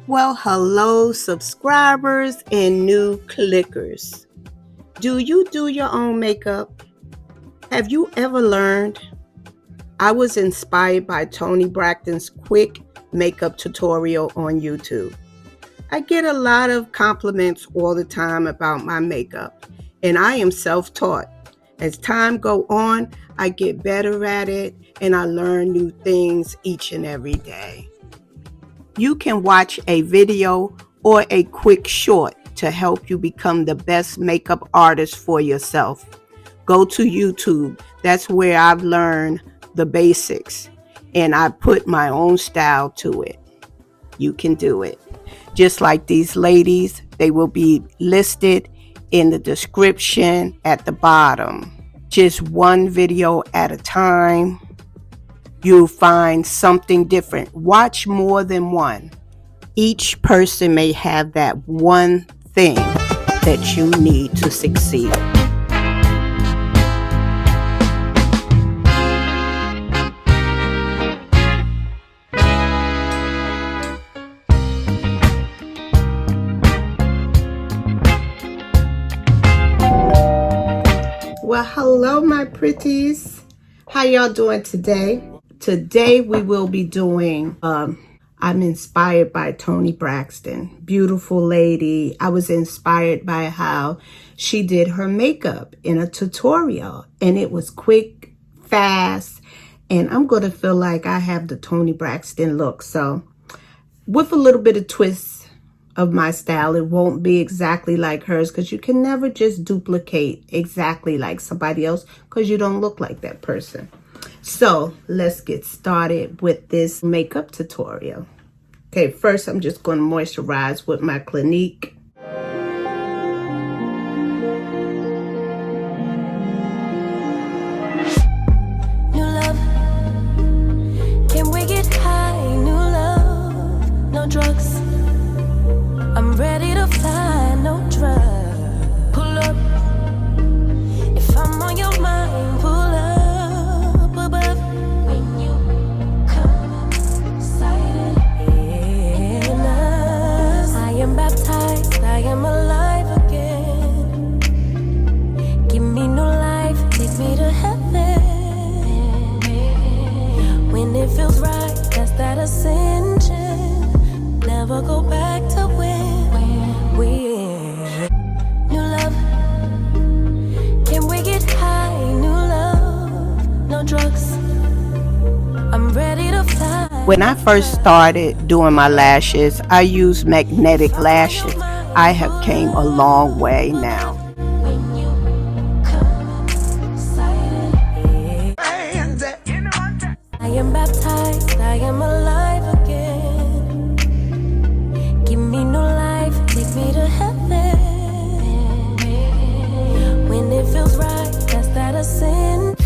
Well, hello, subscribers and new clickers. Do you do your own makeup? Have you ever learned? I was inspired by Toni Braxton's quick makeup tutorial on YouTube. I get a lot of compliments all the time about my makeup, and I am self-taught. As time go on, I get better at it and I learn new things each and every day. You can watch a video or a quick short to help you become the best makeup artist for yourself. Go to YouTube. That's where I've learned the basics and I put my own style to it. You can do it. Just like these ladies, they will be listed in the description at the bottom. Just one video at a time. You'll find something different. Watch more than one. Each person may have that one thing that you need to succeed. Well, hello, my pretties. How y'all doing today? Today we will be doing, I'm inspired by Toni Braxton. Beautiful lady. I was inspired by how she did her makeup in a tutorial. And it was quick, fast, and I'm going to feel like I have the Toni Braxton look. So with a little bit of twist of my style, it won't be exactly like hers because you can never just duplicate exactly like somebody else because you don't look like that person. So let's get started with this makeup tutorial. Okay, first I'm just going to moisturize with my Clinique. New love, can we get high? New love, no drugs. I'm ready to fly, no drugs. Pull up, if I'm on your mind, pull up above. When you come excited in us, I am baptized, I am alive again. Give me new life, take me to heaven. When it feels right, that's that ascension. Never go back to when we. New love, can we get high? New love, no drugs. I'm ready to fly. When I first started doing my lashes, I used magnetic lashes. I have came a long way now. When you come excited, I am baptized, I am alive again. Give me new life, take me to heaven. When it feels right, that's that ascent.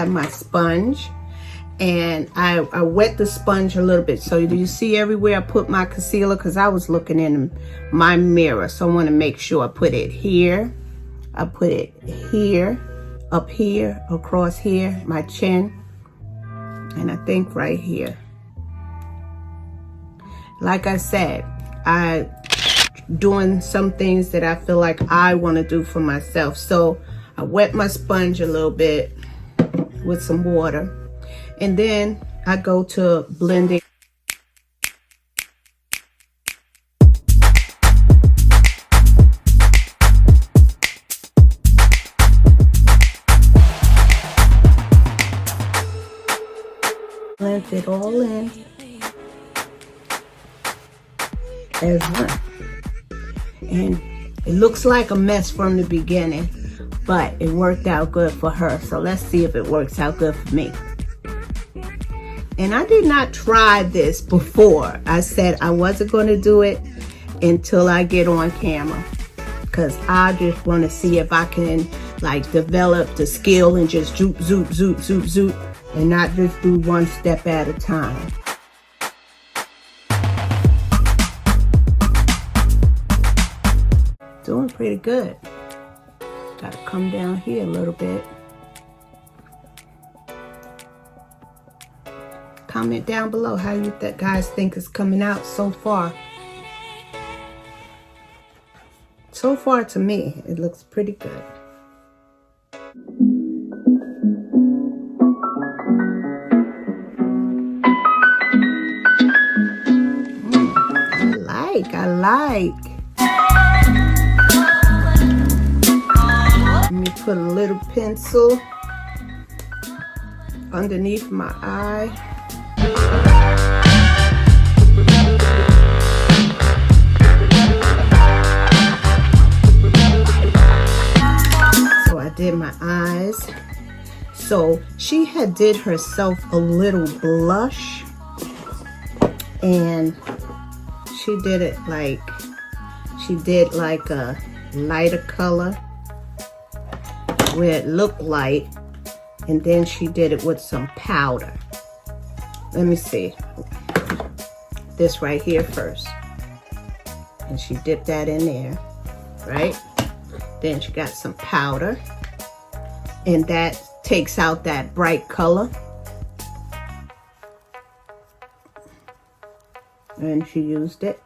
My sponge, and I wet the sponge a little bit. So do you see everywhere I put my concealer? Because I was looking in my mirror, so I want to make sure I put it here, I put it here, up here, across here, my chin, and I think right here. Like I said, I doing some things that I feel like I want to do for myself. So I wet my sponge a little bit with some water, and then I go to blending. Blend it all in as one. And it looks like a mess from the beginning, but it worked out good for her. So let's see if it works out good for me. And I did not try this before. I said I wasn't going to do it until I get on camera, because I just want to see if I can like develop the skill and just zoop, zoop, zoop, zoop, zoop, and not just do one step at a time. Doing pretty good. Gotta come down here a little bit. Comment down below how you guys think it's coming out so far. So far to me, it looks pretty good. I like. Let me put a little pencil underneath my eye. So I did my eyes. So she had did herself a little blush, and she did it like, she did like a lighter color where it looked light, and then she did it with some powder. Let me see. This right here first. And she dipped that in there, right? Then she got some powder, and that takes out that bright color. And she used it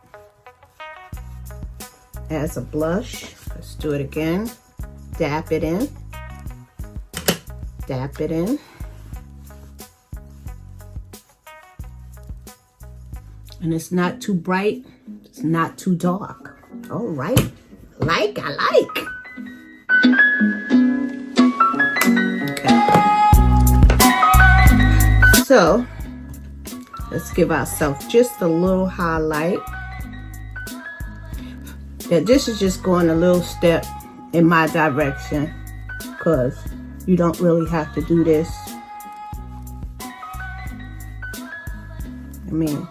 as a blush. Let's do it again. Dab it in. Dab it in. And it's not too bright. It's not too dark. All right. I like. Okay. So let's give ourselves just a little highlight. Yeah, this is just going a little step in my direction, because you don't really have to do this. I mean,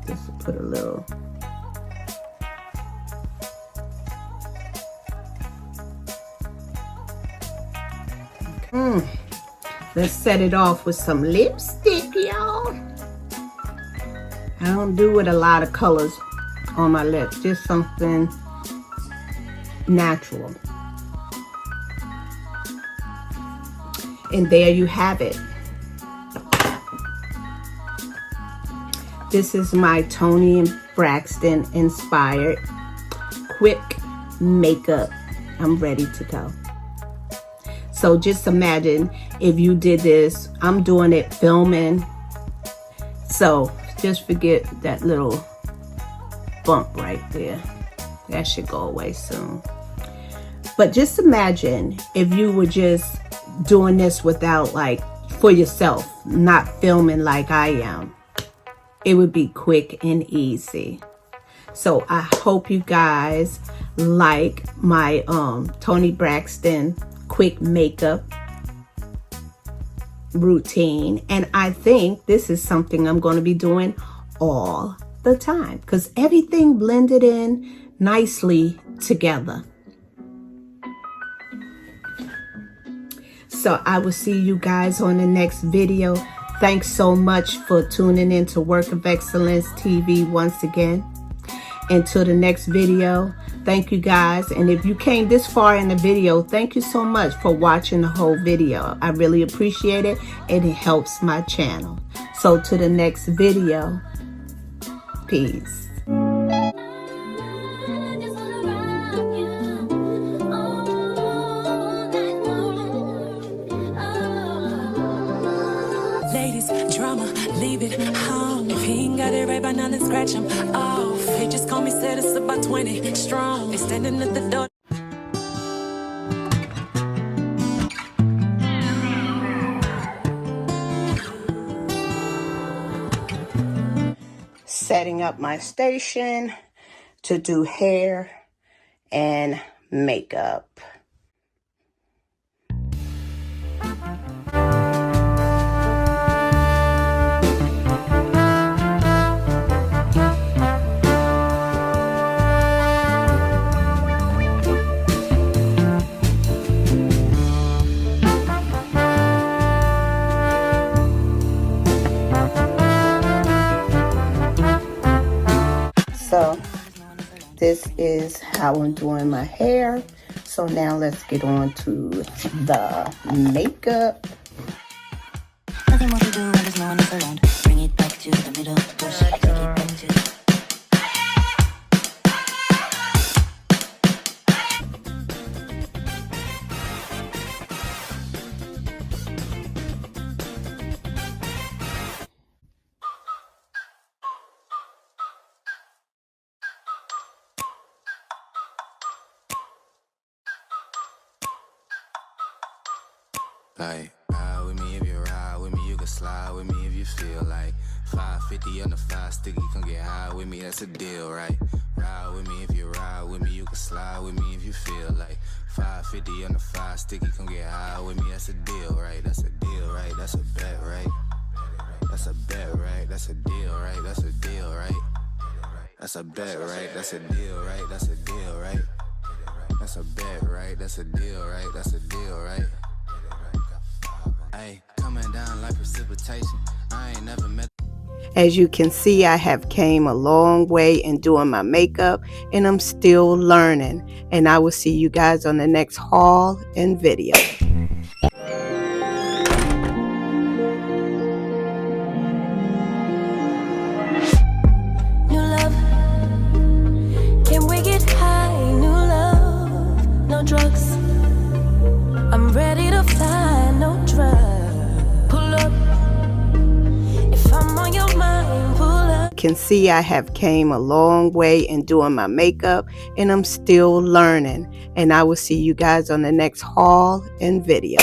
just to put a little. Okay. Let's set it off with some lipstick, y'all. I don't do with a lot of colors on my lips, just something natural. And there you have it. This is my Toni Braxton inspired quick makeup. I'm ready to go. So just imagine if you did this. I'm doing it filming. So just forget that little bump right there. That should go away soon. But just imagine if you were just doing this without, like, for yourself, not filming like I am. It would be quick and easy. So I hope you guys like my Toni Braxton quick makeup routine, and I think this is something I'm going to be doing all the time, because everything blended in nicely together. So I will see you guys on the next video. Thanks so much for tuning in to Work of Excellence TV once again. Until the next video, Thank you guys. And if you came this far in the video, thank you so much for watching the whole video. I really appreciate it, and it helps my channel. So to the next video, peace. Ladies, drama, leave it home. If he ain't got it right by now, then scratch him off. He just called me, said it's about 20 strong. They standing at the door. Setting up my station to do hair and makeup. So this is how I'm doing my hair. So now let's get on to the makeup. Nothing more to do when there's no one else around. Bring it back to the middle, push it, take it back to the... Like, ride with me if you ride with me, you can slide with me if you feel like 550 on the 5 sticky, come get high with me, that's a deal, right? Ride with me if you ride with me, you can slide with me if you feel like 550 on the 5 sticky, come get high with me, that's a deal, right? That's a deal, right? That's a bet, right? That's a bet, right? That's a deal, right? That's a deal, right? That's a bet, right? That's a deal, right? That's a deal, right? That's a bet, right? That's a deal, right? That's a deal, right? Hey, coming down like precipitation. I ain't never met. As you can see, I have came a long way in doing my makeup, and I'm still learning. And I will see you guys on the next haul and video. New love, can we get high? New love, no drugs. I'm ready to fly, no drugs. Pull up, if I'm on your mind, pull up. Can see I have came a long way in doing my makeup, and I'm still learning. And I will see you guys on the next haul and video.